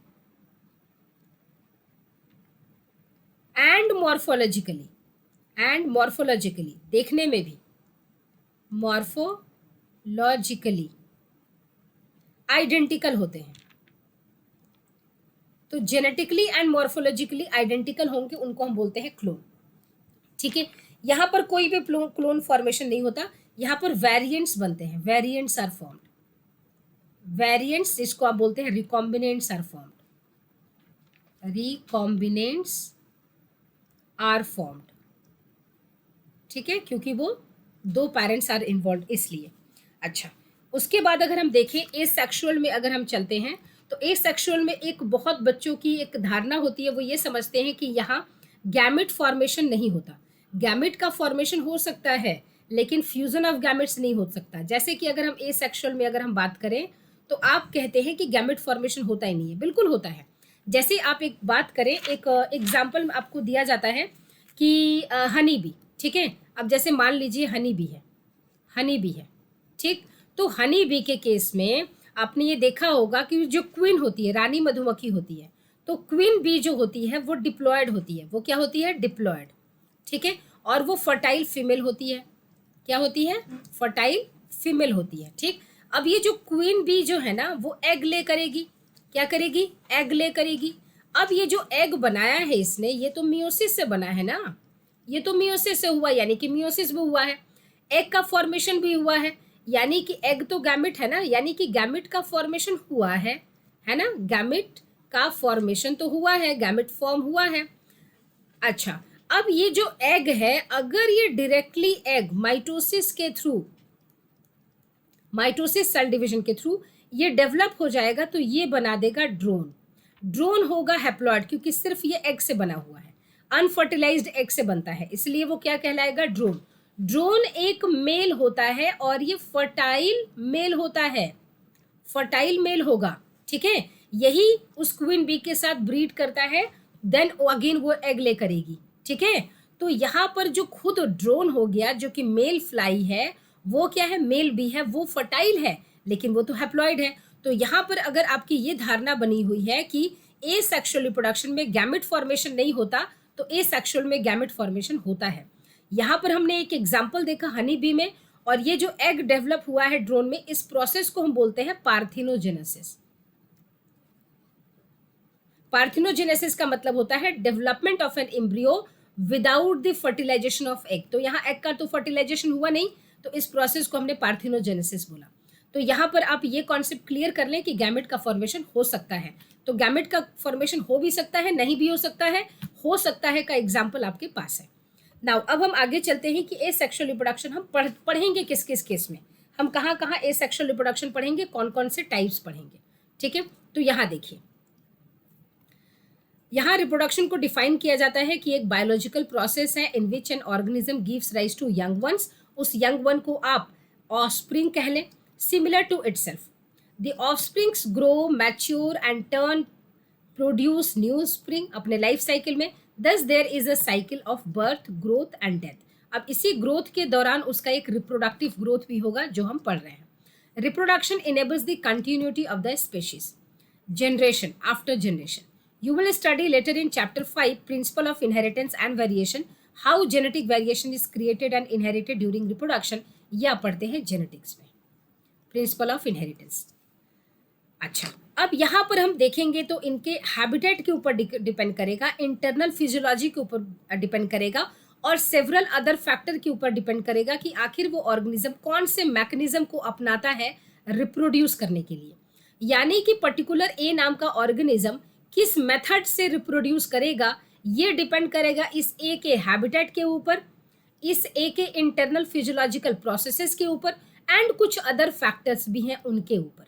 एंड मॉर्फोलॉजिकली, देखने में भी मॉर्फोलॉजिकली आइडेंटिकल होते हैं। तो जेनेटिकली एंड मॉर्फोलॉजिकली आइडेंटिकल होंगे, उनको हम बोलते हैं क्लोन, ठीक है। यहाँ पर कोई भी क्लोन फॉर्मेशन नहीं होता, यहाँ पर वेरिएंट्स बनते हैं, वेरिएंट्स आर फॉर्म्ड, वेरिएंट्स जिसको आप बोलते हैं recombinants are formed, recombinants are formed, ठीक है, क्योंकि वो दो पेरेंट्स आर इन्वॉल्व इसलिए। अच्छा, उसके बाद अगर हम देखें एसेक्सुअल में अगर हम चलते हैं तो एसेक्सुअल में एक बहुत बच्चों की एक धारणा होती है, वो ये समझते हैं कि यहाँ गैमेट फॉर्मेशन नहीं होता। गैमेट का फॉर्मेशन हो सकता है लेकिन फ्यूजन ऑफ गैमेट्स नहीं हो सकता। जैसे कि अगर हम एसेक्सुअल में अगर हम बात करें तो आप कहते हैं कि गैमेट फॉर्मेशन होता ही नहीं है, बिल्कुल होता है। जैसे आप एक बात करें, एक एग्जाम्पल आपको दिया जाता है कि हनी बी, ठीक है, अब जैसे मान लीजिए हनी बी है, हनी बी है, ठीक, तो हनी बी के केस में आपने ये देखा होगा कि जो क्वीन होती है, रानी मधुमक्खी होती है, तो क्वीन बी जो होती है वो डिप्लॉयड होती है, वो क्या होती है, डिप्लॉयड, ठीक है, और वो फर्टाइल फीमेल होती है, क्या होती है, फर्टाइल फीमेल होती है, ठीक। अब ये जो क्वीन बी जो है ना वो एग ले करेगी, क्या करेगी, एग ले करेगी। अब ये जो एग बनाया है इसने, ये तो मियोसिस से बना है ना, ये तो मियोसिस से हुआ, यानी कि मियोसिस भी हुआ है, एग का फॉर्मेशन भी हुआ है, यानी कि एग तो गैमेट है ना, यानी कि गैमेट का फॉर्मेशन हुआ है ना, गैमेट का फॉर्मेशन तो हुआ है, गैमेट फॉर्म हुआ है। अच्छा, अब ये जो एग है, अगर ये डायरेक्टली एग माइटोसिस के थ्रू, माइटोसिस सेल डिवीजन के थ्रू ये डेवलप हो जाएगा तो ये बना देगा ड्रोन। ड्रोन होगा हैप्लॉइड, क्योंकि सिर्फ ये एग से बना हुआ है, अनफर्टिलाइज्ड एग से बनता है, इसलिए वो क्या कहलाएगा, ड्रोन। ड्रोन एक मेल होता है और ये फर्टाइल मेल होता है, फर्टाइल मेल होगा, ठीक है, यही उस क्वीन बी के साथ ब्रीड करता है, देन अगेन वो एग ले करेगी, ठीक है। तो यहाँ पर जो खुद ड्रोन हो गया जो कि मेल फ्लाई है, वो क्या है, मेल बी है, वो फर्टाइल है लेकिन वो तो हैप्लॉइड है। तो यहाँ पर अगर आपकी ये धारणा बनी हुई है कि ए सेक्शुअल रिप्रोडक्शन में गैमेट फॉर्मेशन नहीं होता, तो ए सेक्शुअल में गैमेट फॉर्मेशन होता है। यहाँ पर हमने एक एग्जाम्पल देखा हनी बी में, और ये जो एग डेवलप हुआ है ड्रोन में, इस प्रोसेस को हम बोलते हैं पार्थिनोजेनेसिस। पार्थिनोजेनेसिस का मतलब होता है development of an embryo without the fertilisation of egg. तो यहाँ एग का तो फर्टिलाइजेशन हुआ नहीं, तो इस प्रोसेस को हमने पार्थिनोजेनेसिस बोला। तो यहाँ पर आप ये कॉन्सेप्ट क्लियर कर लें कि गैमेट का फॉर्मेशन हो सकता है। तो गैमेट का फॉर्मेशन हो भी सकता है, नहीं भी हो सकता है का एग्जाम्पल आपके पास है। नाउ अब हम आगे चलते हैं कि ए सेक्शुअल रिप्रोडक्शन हम पढ़ेंगे किस किस केस में, हम कहाँ कहाँ ए सेक्शुअल रिप्रोडक्शन पढ़ेंगे, कौन कौन से टाइप्स पढ़ेंगे, ठीक है। तो यहाँ देखिए, यहाँ रिप्रोडक्शन को डिफाइन किया जाता है कि एक बायोलॉजिकल प्रोसेस है in which an organism gives rise to young ones. उस यंग वन को आप ऑफस्प्रिंग कह लें, similar to itself. The offsprings grow, mature and turn produce new spring अपने लाइफ साइकिल में। Thus there is a cycle of birth, growth and death. अब इसी growth के दौरान उसका एक रिप्रोडक्टिव ग्रोथ भी होगा जो हम पढ़ रहे हैं। Reproduction enables the continuity of the species, generation after generation. You will study later in chapter 5 principle of inheritance and variation, how genetic variation is created and inherited during reproduction। या पढ़ते हैं जेनेटिक्स में principle of inheritance. अच्छा, अब यहाँ पर हम देखेंगे तो इनके हैबिटेट के ऊपर डिपेंड करेगा, इंटरनल फिजियोलॉजी के ऊपर डिपेंड करेगा, और सेवरल अदर फैक्टर के ऊपर डिपेंड करेगा कि आखिर वो ऑर्गेनिज्म कौन से मैकेनिज्म को अपनाता है रिप्रोड्यूस करने के लिए। यानी कि पर्टिकुलर ए नाम का ऑर्गेनिज्म किस मेथड से रिप्रोड्यूस करेगा, ये डिपेंड करेगा इस ए के हैबिटेट के ऊपर, इस ए के इंटरनल फिजियोलॉजिकल प्रोसेसेस के ऊपर, एंड कुछ अदर फैक्टर्स भी हैं उनके ऊपर,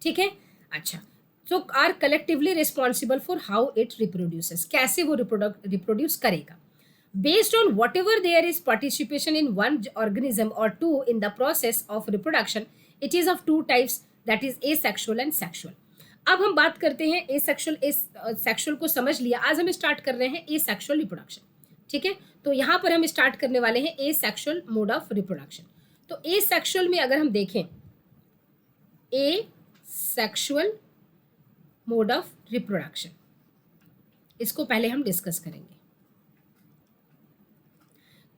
ठीक है। अच्छा, so are collectively responsible for how it reproduces, कैसे वो रिप्रोड्यूस करेगा। Based on whatever there is participation in one organism or two in the process of reproduction, it is of two types, that is asexual and sexual। अब हम बात करते हैं asexual, sexual को समझ लिया, आज हम स्टार्ट कर रहे हैं asexual रिप्रोडक्शन, ठीक है। तो यहाँ पर हम स्टार्ट करने वाले हैं asexual मोड ऑफ रिप्रोडक्शन। तो asexual में अगर हम देखें, asexual मोड ऑफ रिप्रोडक्शन, इसको पहले हम डिस्कस करेंगे।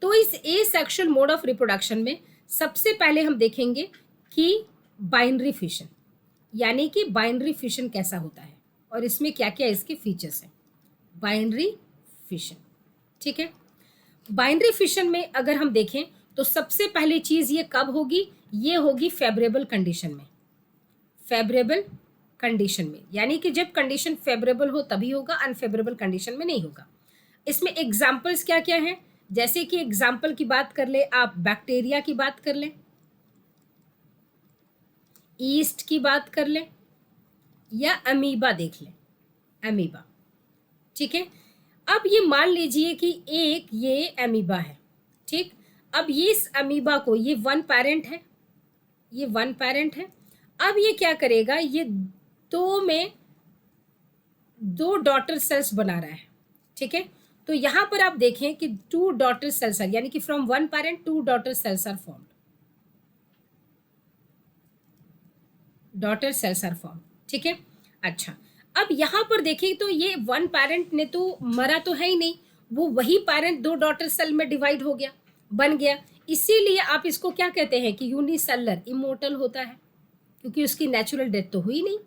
तो इस एसेक्सुअल मोड ऑफ रिप्रोडक्शन में सबसे पहले हम देखेंगे कि बाइनरी फिशन, यानी कि बाइनरी फिशन कैसा होता है और इसमें क्या क्या इसके फीचर्स हैं। बाइनरी फिशन, ठीक है। बाइनरी फिशन में अगर हम देखें तो सबसे पहली चीज़ ये कब होगी, ये होगी फेवरेबल कंडीशन में। फेवरेबल कंडीशन में, यानी कि जब कंडीशन फेवरेबल हो तभी होगा, अनफेवरेबल कंडीशन में नहीं होगा। इसमें एग्जाम्पल्स क्या क्या हैं, जैसे कि एग्जाम्पल की बात कर ले आप, बैक्टीरिया की बात कर लें, ईस्ट की बात कर लें, या अमीबा देख लें, अमीबा। ठीक है, अब ये मान लीजिए कि एक ये अमीबा है, ठीक। अब ये इस अमीबा को, ये वन पेरेंट है, ये वन पेरेंट है। अब ये क्या करेगा, ये दो में दो डॉटर सेल्स बना रहा है, ठीक है। तो यहां पर आप देखें कि टू डॉटर सेल्स आर, यानी कि from one parent to daughter cells are formed, daughter cells are form, ठीक है। अच्छा, अब यहां पर देखिए तो ये वन पेरेंट ने तो मरा तो है ही नहीं, वो वही पेरेंट दो डॉटर सेल में डिवाइड हो गया, बन गया। इसीलिए आप इसको क्या कहते हैं कि यूनिसेलर, इमोर्टल होता है, क्योंकि उसकी नेचुरल डेथ तो हुई नहीं,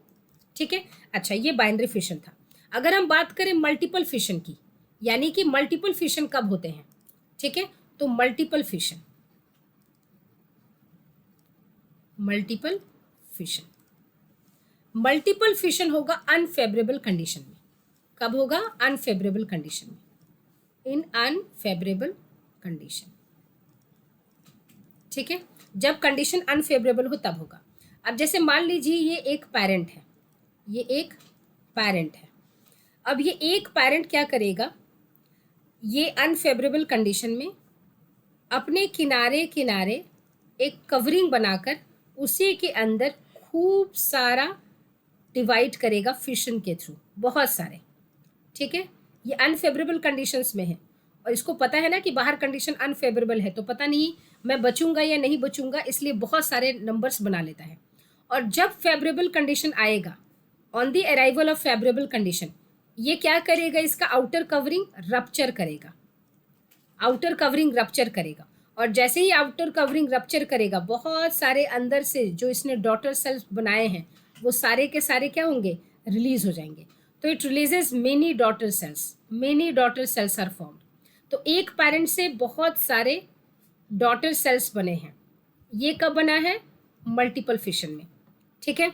ठीक है। अच्छा, ये बाइनरी फिशन था। अगर हम बात करें मल्टीपल फिशन की, यानी कि मल्टीपल फिशन कब होते हैं, ठीक है, तो multiple fission, multiple fission, multiple fission होगा अनफेवरेबल कंडीशन में। कब होगा, अनफेवरेबल कंडीशन में, इन अनफेवरेबल कंडीशन, ठीक है। जब कंडीशन अनफेवरेबल हो तब होगा। अब जैसे मान लीजिए ये एक पेरेंट है, ये एक पेरेंट है। अब ये एक पेरेंट क्या करेगा, ये अनफेवरेबल कंडीशन में अपने किनारे किनारे एक कवरिंग बनाकर उसी के अंदर खूब सारा डिवाइड करेगा फिशन के थ्रू, बहुत सारे, ठीक है। ये अनफेवरेबल कंडीशंस में है, और इसको पता है ना कि बाहर कंडीशन अनफेवरेबल है, तो पता नहीं मैं बचूंगा या नहीं बचूंगा, इसलिए बहुत सारे नंबर्स बना लेता है। और जब फेवरेबल कंडीशन आएगा, on the arrival of favourable condition, ये क्या करेगा, इसका आउटर कवरिंग रप्चर करेगा, आउटर कवरिंग रप्चर करेगा। और जैसे ही आउटर कवरिंग रप्चर करेगा, बहुत सारे अंदर से जो इसने डॉटर सेल्स बनाए हैं वो सारे के सारे क्या होंगे, रिलीज हो जाएंगे। तो it releases many daughter cells, many daughter cells are formed. तो एक पेरेंट से बहुत सारे डॉटर सेल्स बने हैं, ये कब बना है, मल्टीपल फिशन में, ठीक है।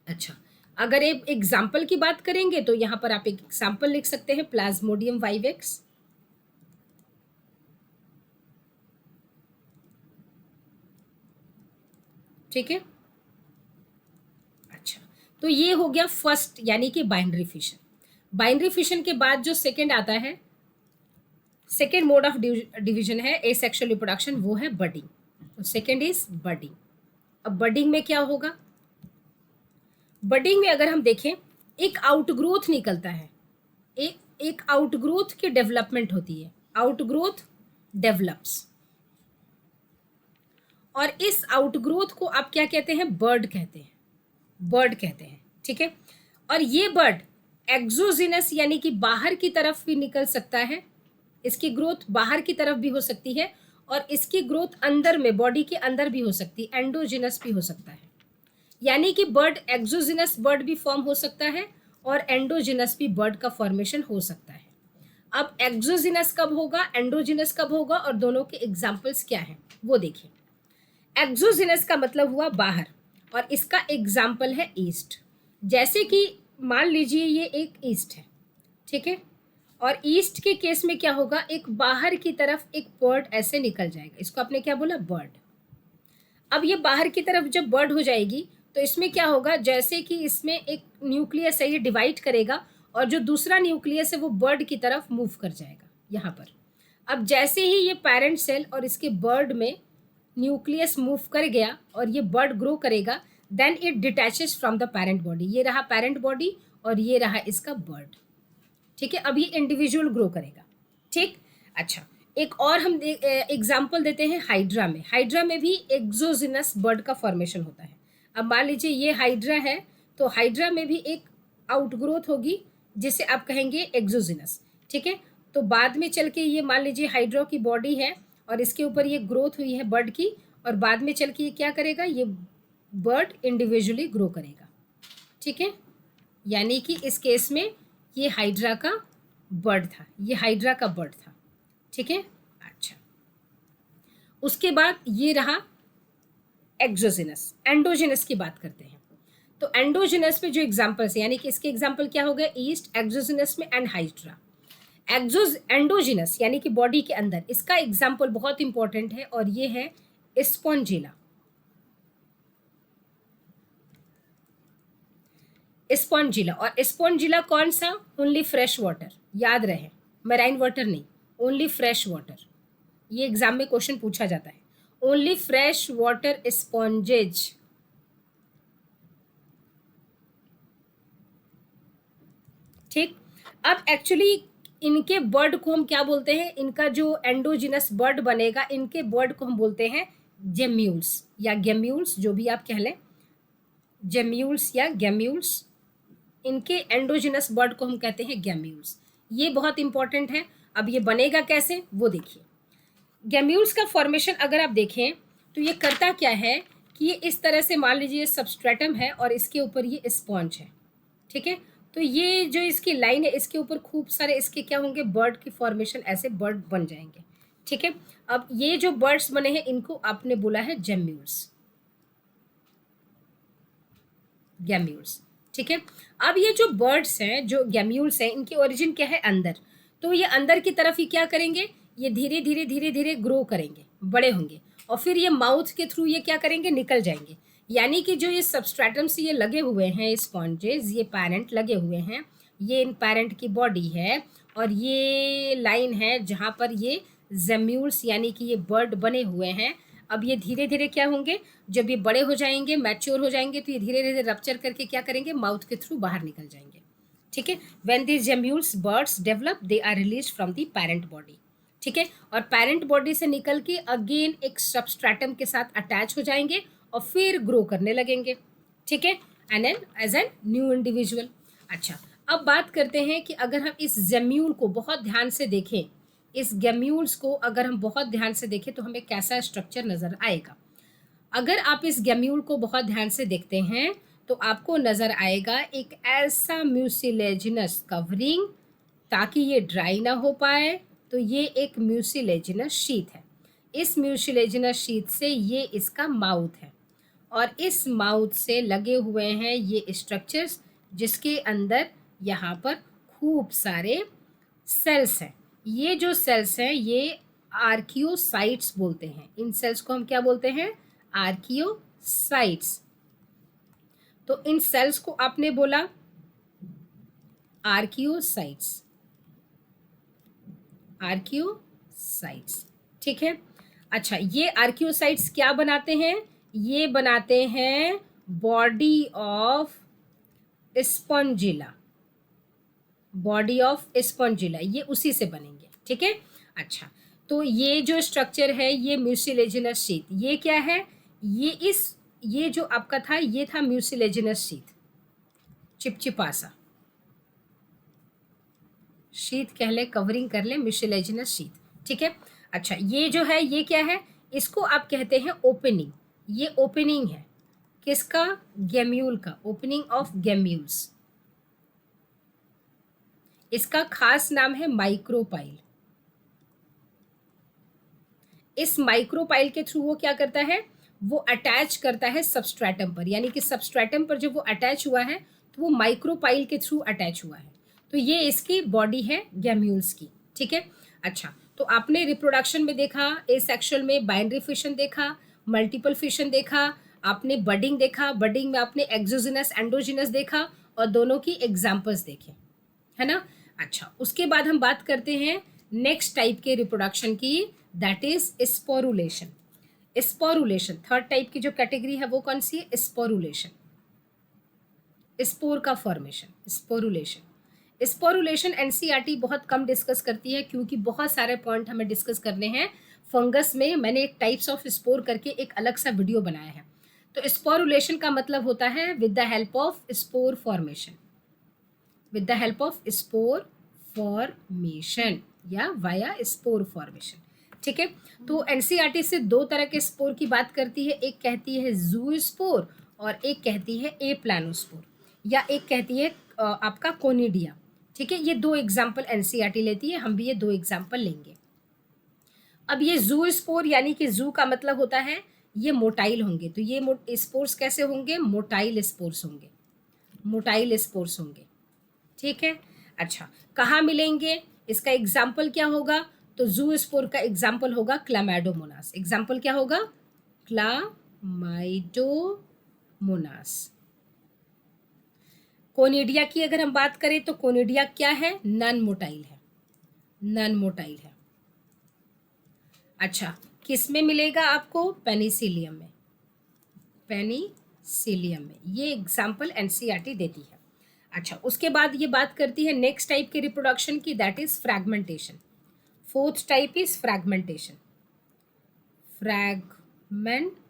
अच्छा, अगर एक एग्जाम्पल की बात करेंगे तो यहाँ पर आप एक एग्जाम्पल लिख सकते हैं, प्लाज्मोडियम वाइवेक्स, ठीक है। अच्छा, तो ये हो गया फर्स्ट, यानी कि बाइनरी फिशन। बाइनरी फिशन के बाद जो सेकंड आता है, सेकेंड मोड ऑफ डिवीजन है एसेक्सुअल रिप्रोडक्शन, वो है बडिंग। तो सेकेंड इज बडिंग। अब बडिंग में क्या होगा, बडिंग में अगर हम देखें, एक आउटग्रोथ निकलता है, एक आउटग्रोथ की डेवलपमेंट होती है, आउटग्रोथ डेवलप्स, और इस आउटग्रोथ को आप क्या कहते हैं, बर्ड कहते हैं, बर्ड कहते हैं, ठीक है। और ये बर्ड एक्सोजिनस, यानी कि बाहर की तरफ भी निकल सकता है, इसकी ग्रोथ बाहर की तरफ भी हो सकती है, और इसकी ग्रोथ अंदर में, बॉडी के अंदर भी हो सकती है, एंडोजिनस भी हो सकता है। यानी कि बर्ड, एक्सोजिनस बर्ड भी फॉर्म हो सकता है और एंडोजिनस भी बर्ड का फॉर्मेशन हो सकता है। अब एक्सोजिनस कब होगा, एंडोजिनस कब होगा, और दोनों के एग्जाम्पल्स क्या हैं वो देखिए। एक्सोजिनस का मतलब हुआ बाहर, और इसका एग्जाम्पल है ईस्ट। जैसे कि मान लीजिए ये एक ईस्ट है, ठीक है, और ईस्ट के केस में क्या होगा, एक बाहर की तरफ एक बर्ड ऐसे निकल जाएगा, इसको आपने क्या बोला, बर्ड। अब ये बाहर की तरफ जब बर्ड हो जाएगी तो इसमें क्या होगा, जैसे कि इसमें एक न्यूक्लियस है, ये डिवाइड करेगा, और जो दूसरा न्यूक्लियस है वो बर्ड की तरफ मूव कर जाएगा यहाँ पर। अब जैसे ही ये पेरेंट सेल और इसके बर्ड में न्यूक्लियस मूव कर गया और ये बर्ड ग्रो करेगा, then it detaches from the parent body. ये रहा पेरेंट बॉडी और ये रहा इसका बर्ड, ठीक है। अब ये इंडिविजुअल ग्रो करेगा, ठीक। अच्छा, एक और हम एग्जाम्पल देते हैं हाइड्रा में। हाइड्रा में भी एक्सोजिनस बर्ड का फॉर्मेशन होता है। अब मान लीजिए ये हाइड्रा है, तो हाइड्रा में भी एक आउटग्रोथ होगी जिसे आप कहेंगे एक्सोजिनस, ठीक है। तो बाद में चल के ये मान लीजिए हाइड्रा की बॉडी है और इसके ऊपर ये ग्रोथ हुई है बर्ड की, और बाद में चल के ये क्या करेगा, ये बर्ड इंडिविजुअली ग्रो करेगा, ठीक है। यानी कि इस केस में ये हाइड्रा का बर्ड था, ये हाइड्रा का बर्ड था, ठीक है। अच्छा, उसके बाद ये रहा एक्सोजिनस। एंडोजिनस की बात करते हैं। तो एंडोजिनस में जो एग्जाम्पल्स है, यानी कि इसके एग्जाम्पल क्या हो गए, ईस्ट, एक्सोजिनस में एंड हाइड्रा। एंडोजिनस यानी कि बॉडी के अंदर, इसका एग्जाम्पल बहुत इंपॉर्टेंट है और ये है स्पॉन्जिला। स्पॉन्जिला, और स्पॉन्जिला कौन सा, ओनली फ्रेश वाटर, याद रहे, मैराइन वाटर नहीं, ओनली फ्रेश वाटर। ये एग्जाम में क्वेश्चन पूछा जाता है, ओनली फ्रेश वाटर स्पॉन्जेज। ठीक, अब एक्चुअली इनके बर्ड को हम क्या बोलते हैं, इनका जो एंडोजिनस बर्ड बनेगा, इनके बर्ड को हम बोलते हैं जेम्यूल्स या गेम्यूल्स, जो भी आप कह लें, जेम्यूल्स या गेम्यूल्स। इनके एंडोजिनस बर्ड को हम कहते हैं गैम्यूल्स। ये बहुत इंपॉर्टेंट है। अब ये बनेगा कैसे वो देखिए। गैम्यूल्स का फॉर्मेशन अगर आप देखें तो ये करता क्या है कि ये इस तरह से, मान लीजिए सबस्ट्रेटम है और इसके ऊपर ये स्पॉन्ज है, ठीक है। तो ये जो इसकी लाइन है, इसके ऊपर खूब सारे इसके क्या होंगे, बर्ड की फॉर्मेशन, ऐसे बर्ड बन जाएंगे, ठीक है। अब ये जो बर्ड्स बने हैं इनको आपने बोला है जेम्यूल्स, गैम्यूल्स, ठीक है। अब ये जो बर्ड्स हैं, जो गैम्यूल्स हैं, इनकी ओरिजिन क्या है, अंदर। तो ये अंदर की तरफ ही क्या करेंगे, ये धीरे धीरे धीरे धीरे ग्रो करेंगे, बड़े होंगे, और फिर ये माउथ के थ्रू ये क्या करेंगे, निकल जाएंगे। यानी कि जो ये सबस्ट्रेटम से ये लगे हुए हैं स्पॉन्जेस, ये पैरेंट लगे हुए हैं, ये इन पैरेंट की बॉडी है, और ये लाइन है जहाँ पर ये जेम्यूल्स यानी कि ये बर्ड बने हुए हैं। अब ये धीरे धीरे क्या होंगे, जब ये बड़े हो जाएंगे, मैच्योर हो जाएंगे, तो ये धीरे धीरे रप्चर करके क्या करेंगे, माउथ के थ्रू बाहर निकल जाएंगे, ठीक है। When these gemmules buds develop, they are release from the parent body, ठीक है। और पैरेंट बॉडी से निकल के अगेन एक सबस्ट्रेटम के साथ अटैच हो जाएंगे और फिर ग्रो करने लगेंगे, ठीक है, and as an new individual. अच्छा, अब बात करते हैं कि अगर हम इस जेम्यूल को बहुत ध्यान से देखें, इस गैम्यूल्स को अगर हम बहुत ध्यान से देखें तो हमें कैसा स्ट्रक्चर नज़र आएगा। अगर आप इस गैम्यूल को बहुत ध्यान से देखते हैं तो आपको नज़र आएगा एक ऐसा म्यूसिलेजिनस कवरिंग, ताकि ये ड्राई ना हो पाए। तो ये एक म्यूसिलेजिनस शीथ है। इस म्यूसिलेजिनस शीथ से ये इसका माउथ है, और इस माउथ से लगे हुए हैं ये स्ट्रक्चर्स, जिसके अंदर यहाँ पर खूब सारे सेल्स हैं। ये जो सेल्स हैं ये आर्कियोसाइट्स बोलते हैं। इन सेल्स को हम क्या बोलते हैं, आर्कियोसाइट्स। तो इन सेल्स को आपने बोला आर्कियोसाइट्स, आर्कियोसाइट्स, ठीक है। अच्छा, ये आर्कियोसाइट्स क्या बनाते हैं, ये बनाते हैं body of Spongilla, body of Spongilla, ये उसी से बनेंगे, ठीक है। अच्छा, तो ये जो स्ट्रक्चर है, ये म्यूसिलेजिनस शीथ, ये क्या है, ये जो आपका था, ये था म्यूसिलेजिनस शीथ, चिपचिपा सा शीथ कह ले, कवरिंग कर ले, म्यूसिलेजिनस शीथ, ठीक है। अच्छा, ये जो है ये क्या है, इसको आप कहते हैं ओपनिंग। ये ओपनिंग है किसका, गैम्यूल का, ओपनिंग ऑफ गैम्यूल्स। इसका खास नाम है माइक्रोपाइल। इस माइक्रोपाइल के थ्रू वो क्या करता है, वो अटैच करता है सबस्ट्रेटम पर, यानी कि सबस्ट्रेटम पर जब वो अटैच हुआ है तो वो माइक्रोपाइल के थ्रू अटैच हुआ है। तो ये इसकी बॉडी है गैम्यूल्स की, ठीक है। अच्छा, तो आपने रिप्रोडक्शन में देखा, एसेक्सुअल में बाइनरी फिशन देखा, मल्टीपल फिशन देखा, आपने बडिंग देखा, बडिंग में आपने एक्सोजिनस एंडोजिनस देखा, और दोनों की एग्जाम्पल्स देखे, है ना। अच्छा, उसके बाद हम बात करते हैं नेक्स्ट टाइप के रिप्रोडक्शन की, that is sporulation. Sporulation third type की जो कैटेगरी है वो कौन सी है, स्पोरुलेशन, स्पोर का फॉर्मेशन, स्पोरुलेशन। स्पोरुलेशन एनसीईआरटी बहुत कम डिस्कस करती है, क्योंकि बहुत सारे पॉइंट हमें डिस्कस करने हैं। फंगस में मैंने एक टाइप्स ऑफ स्पोर करके एक अलग सा वीडियो बनाया है। तो स्पोरुलेशन का मतलब होता है with the help of spore formation, with the help of spore formation या वाया स्पोर फॉर्मेशन, ठीक है। तो एनसीईआरटी से दो तरह के स्पोर की बात करती है, एक कहती है जू स्पोर और एक कहती है ए प्लानोस्पोर, या एक कहती है आपका कोनिडिया, ठीक है। ये दो एग्जाम्पल एनसीईआरटी लेती है, हम भी ये दो एग्जाम्पल लेंगे। अब ये जू स्पोर, यानी कि जू का मतलब होता है ये मोटाइल होंगे। तो ये स्पोर्स कैसे होंगे? मोटाइल स्पोर्स होंगे, मोटाइल स्पोर्स होंगे। ठीक है। अच्छा, कहाँ मिलेंगे? इसका एग्जाम्पल क्या होगा? तो जू स्पोर का एग्जाम्पल होगा क्लामाइडोमोनास। एग्जाम्पल क्या होगा? क्लामाइडोमोनास। कोनिडिया की अगर हम बात करें तो कोनिडिया क्या है? नॉन मोटाइल है, नॉन मोटाइल है। अच्छा, किस में मिलेगा आपको? पेनिसिलियम में, पेनिसिलियम में। ये एग्जाम्पल एनसीईआरटी देती है। अच्छा, उसके बाद ये बात करती है नेक्स्ट टाइप के रिप्रोडक्शन की, that is fragmentation. Fourth type is fragmentation, fragmentation.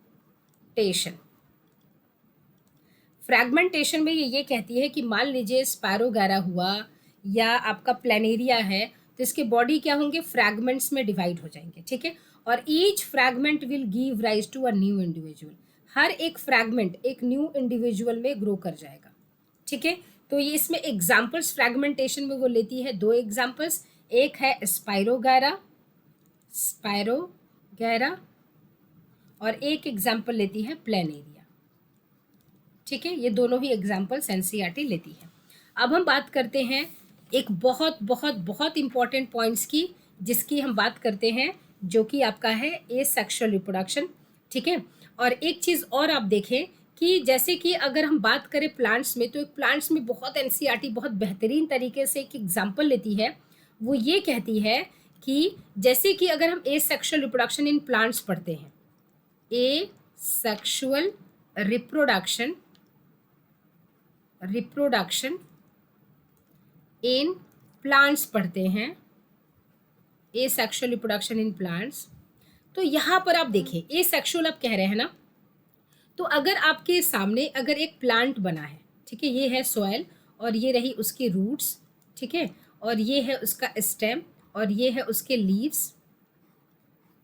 Fragmentation में ये कहती है कि मान लीजिए स्पैरोगैरा हुआ या आपका प्लेनेरिया है, तो इसके बॉडी क्या होंगे? फ्रैगमेंट्स में डिवाइड हो जाएंगे। ठीक है। और each fragment will give rise to a new individual. हर एक फ्रैगमेंट एक न्यू इंडिविजुअल में ग्रो कर जाएगा। ठीक है। तो ये इसमें एग्जाम्पल्स फ्रैगमेंटेशन में वो लेती है, दो एग्जाम्पल्स। एक है स्पाइरोगैरा, स्पाइरोगैरा, और एक एग्जाम्पल लेती है प्लेनेरिया। ठीक है। ये दोनों ही एग्जाम्पल्स एनसीईआरटी लेती है। अब हम बात करते हैं एक बहुत बहुत बहुत इंपॉर्टेंट पॉइंट्स की, जिसकी हम बात करते हैं, जो कि आपका है एसेक्सुअल रिप्रोडक्शन। ठीक है। और एक चीज़ और आप देखें कि जैसे कि अगर हम बात करें प्लांट्स में, तो एक प्लांट्स में बहुत एनसीईआरटी बहुत बेहतरीन तरीके से एक एग्जाम्पल लेती है। वो ये कहती है कि जैसे कि अगर हम एसेक्सुअल रिप्रोडक्शन इन प्लांट्स पढ़ते हैं, एसेक्सुअल रिप्रोडक्शन इन प्लांट्स पढ़ते हैं, एसेक्सुअल रिप्रोडक्शन इन प्लांट्स, तो यहाँ पर आप देखें एसेक्सुअल आप कह रहे हैं ना, तो अगर आपके सामने अगर एक प्लांट बना है, ठीक है, ये है सॉइल और ये रही उसकी रूट्स, ठीक है, और ये है उसका स्टेम और ये है उसके लीव्स,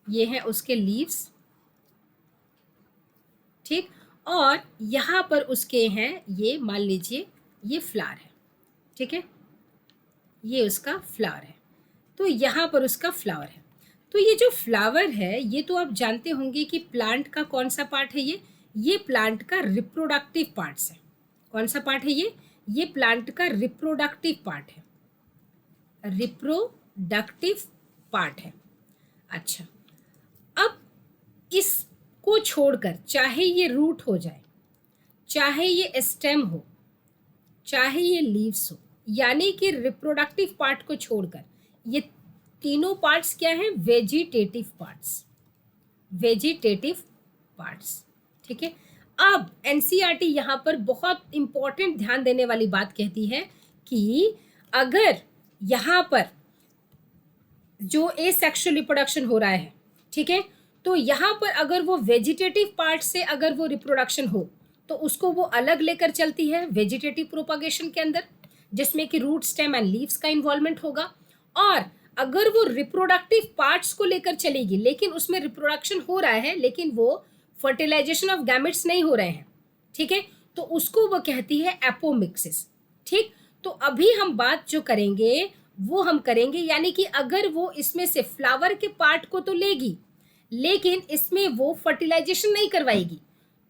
ये है उसके लीव्स, ठीक, और यहाँ पर उसके हैं ये मान लीजिए ये फ्लावर है, ठीक है, ये उसका फ्लावर है, तो यहाँ पर उसका फ्लावर है। तो ये जो फ्लावर है ये तो आप जानते होंगे कि प्लांट का कौन सा पार्ट है, ये प्लांट का रिप्रोडक्टिव पार्ट्स है। कौन सा पार्ट है ये प्लांट का रिप्रोडक्टिव पार्ट है, रिप्रोडक्टिव पार्ट है। अच्छा, अब इसको छोड़कर चाहे ये रूट हो जाए, चाहे ये स्टेम हो, चाहे ये लीव्स हो, यानी कि रिप्रोडक्टिव पार्ट को छोड़कर ये तीनों पार्ट्स क्या हैं? Vegetative parts, vegetative parts. ठीक है। अब एनसीईआरटी यहाँ पर बहुत इंपॉर्टेंट ध्यान देने वाली बात कहती है कि अगर यहाँ पर जो एसेक्सुअल रिप्रोडक्शन हो रहा है, ठीक है, तो यहाँ पर अगर वो वेजिटेटिव पार्ट से अगर वो रिप्रोडक्शन हो तो उसको वो अलग लेकर चलती है वेजिटेटिव प्रोपागेशन के अंदर, जिसमें कि रूट, स्टेम एंड लीव्स का इन्वॉल्वमेंट होगा। और अगर वो रिप्रोडक्टिव पार्ट्स को लेकर चलेगी लेकिन उसमें रिप्रोडक्शन हो रहा है लेकिन वो फर्टिलाइजेशन ऑफ गैमेट्स नहीं हो रहे हैं, ठीक है, तो उसको वो कहती है एपोमिक्सिस। ठीक, तो अभी हम बात जो करेंगे वो हम करेंगे, यानी कि अगर वो इसमें से फ्लावर के पार्ट को तो लेगी लेकिन इसमें वो फर्टिलाइजेशन नहीं करवाएगी,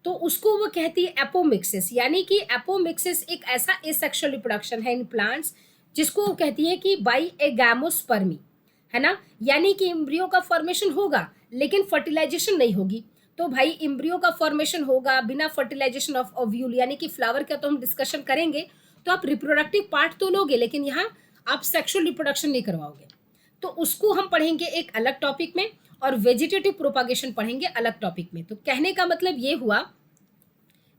तो उसको वो कहती है एपोमिक्सिस। यानी कि एपोमिक्सिस एक ऐसा एसेक्सुअल रिप्रोडक्शन है इन प्लांट्स जिसको वो कहती है कि बाई ए गैमोस्पर्मी, है ना, यानी कि एम्ब्रियो का फॉर्मेशन होगा लेकिन फर्टिलाइजेशन नहीं होगी। तो भाई एम्ब्रियो का फॉर्मेशन होगा बिना फर्टिलाइजेशन ऑफ ओव्यूल, यानी कि फ्लावर का तो हम डिस्कशन करेंगे, तो आप रिप्रोडक्टिव पार्ट तो लोगे लेकिन यहाँ आप सेक्सुअल रिप्रोडक्शन नहीं करवाओगे, तो उसको हम पढ़ेंगे एक अलग टॉपिक में, और वेजिटेटिव प्रोपागेशन पढ़ेंगे अलग टॉपिक में। तो कहने का मतलब ये हुआ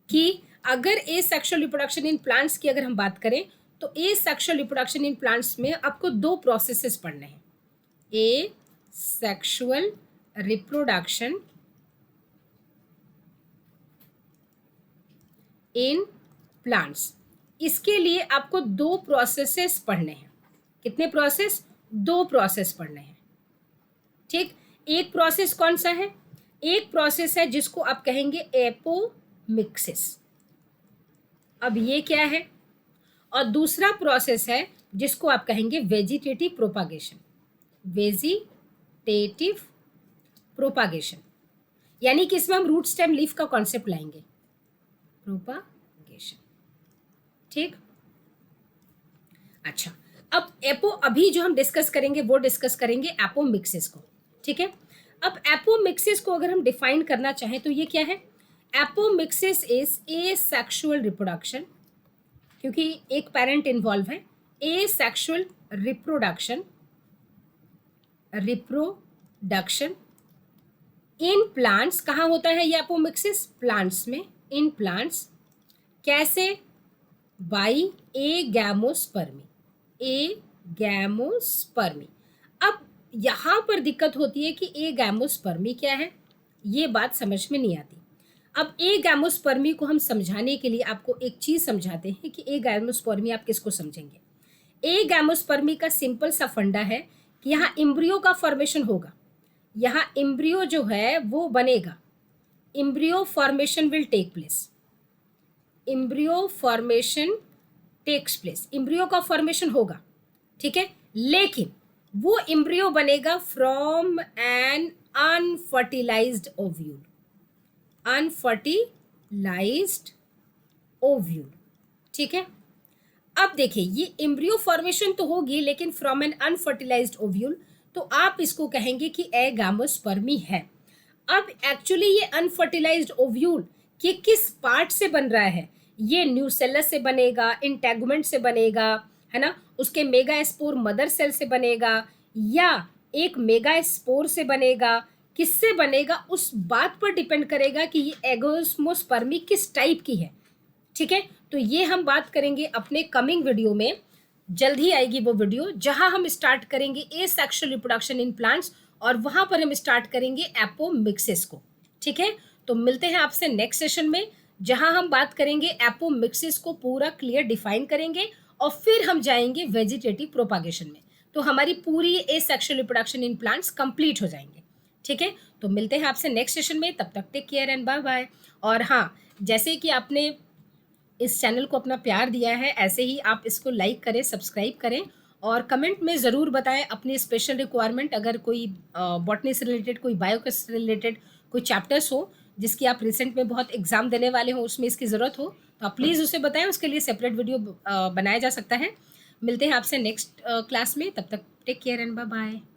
कि अगर एसेक्सुअल रिप्रोडक्शन इन प्लांट्स की अगर हम बात करें तो एसेक्सुअल रिप्रोडक्शन इन प्लांट्स में आपको दो प्रोसेसेस पढ़ने हैं, एसेक्सुअल रिप्रोडक्शन इन प्लांट्स, इसके लिए आपको दो प्रोसेसेस पढ़ने हैं। कितने प्रोसेस? दो प्रोसेस पढ़ने हैं। ठीक, एक प्रोसेस कौन सा है? एक प्रोसेस है जिसको आप कहेंगे एपोमिक्सिस। अब ये क्या है? और दूसरा प्रोसेस है जिसको आप कहेंगे वेजिटेटिव प्रोपागेशन, वेजिटेटिव प्रोपागेशन। यानी कि इसमें हम रूट स्टेम लीफ का कॉन्सेप्ट लाएंगे, प्रोपागेशन। ठीक, अच्छा, अब एपो अभी जो हम डिस्कस करेंगे वो डिस्कस करेंगे एपोमिक्सिस को। ठीक है, अब एपोमिक्सिस को अगर हम डिफाइन करना चाहें तो ये क्या है? एपोमिक्सिस इज एसेक्सुअल रिप्रोडक्शन, क्योंकि एक पेरेंट इन्वॉल्व है, एसेक्सुअल रिप्रोडक्शन इन प्लांट्स। कहाँ होता है ये एपोमिक्सिस? प्लांट्स में, इन प्लांट्स। कैसे? By agamospermy, agamospermy. अब यहाँ पर दिक्कत होती है कि एगैमोस्पर्मी क्या है, ये बात समझ में नहीं आती। अब एगैमोस्पर्मी को हम समझाने के लिए आपको एक चीज़ समझाते हैं कि एगैमोस्पर्मी आप किसको समझेंगे। एगैमोस्पर्मी का सिंपल सा फंडा है कि यहाँ एम्ब्रियो का फॉर्मेशन होगा, यहाँ एम्ब्रियो जो है वो बनेगा, embryo formation will take place, embryo formation takes place, embryo का फॉर्मेशन होगा। ठीक है, लेकिन वो एम्ब्रियो बनेगा from an unfertilised ovule, unfertilised ovule. ठीक है, अब देखिए ये एम्ब्रियो फॉर्मेशन तो होगी लेकिन फ्रॉम एन अनफर्टिलाइज्ड ओव्यूल, तो आप इसको कहेंगे कि एगामोस्पर्मी है। अब एक्चुअली ये अनफर्टिलाइज्ड ओव्यूल ये किस पार्ट से बन रहा है? ये न्यूसेलस से बनेगा, इंटेगुमेंट से बनेगा, है ना, उसके मेगास्पोर मदर सेल से बनेगा, या एक मेगास्पोर से बनेगा, किससे बनेगा उस बात पर डिपेंड करेगा कि ये एगोस्मोस्पर्मी किस टाइप की है। ठीक है, तो ये हम बात करेंगे अपने कमिंग वीडियो में, जल्द ही आएगी वो वीडियो जहां हम स्टार्ट करेंगे एसेक्सुअल रिप्रोडक्शन इन प्लांट्स, और वहां पर हम स्टार्ट करेंगे एपोमिक्सिस को। ठीक है, तो मिलते हैं आपसे नेक्स्ट सेशन में जहां हम बात करेंगे एपोमिक्सिस को पूरा क्लियर डिफाइन करेंगे, और फिर हम जाएंगे वेजिटेटिव प्रोपागेशन में, तो हमारी पूरी asexual reproduction in plants complete हो जाएंगे। ठीक है, तो मिलते हैं आपसे नेक्स्ट सेशन में, तब तक take care and bye bye. और हाँ, जैसे कि आपने इस चैनल को अपना प्यार दिया है, ऐसे ही आप इसको लाइक करें, सब्सक्राइब करें, और कमेंट में ज़रूर बताएं अपनी स्पेशल रिक्वायरमेंट, अगर कोई बॉटनी से रिलेटेड, कोई बायो से रिलेटेड कोई चैप्टर्स हो जिसकी आप रिसेंट में बहुत एग्जाम देने वाले हो, उसमें इसकी ज़रूरत हो, तो आप प्लीज़ उसे बताएं, उसके लिए सेपरेट वीडियो बनाया जा सकता है। मिलते हैं आपसे नेक्स्ट क्लास में, तब तक take care and bye bye.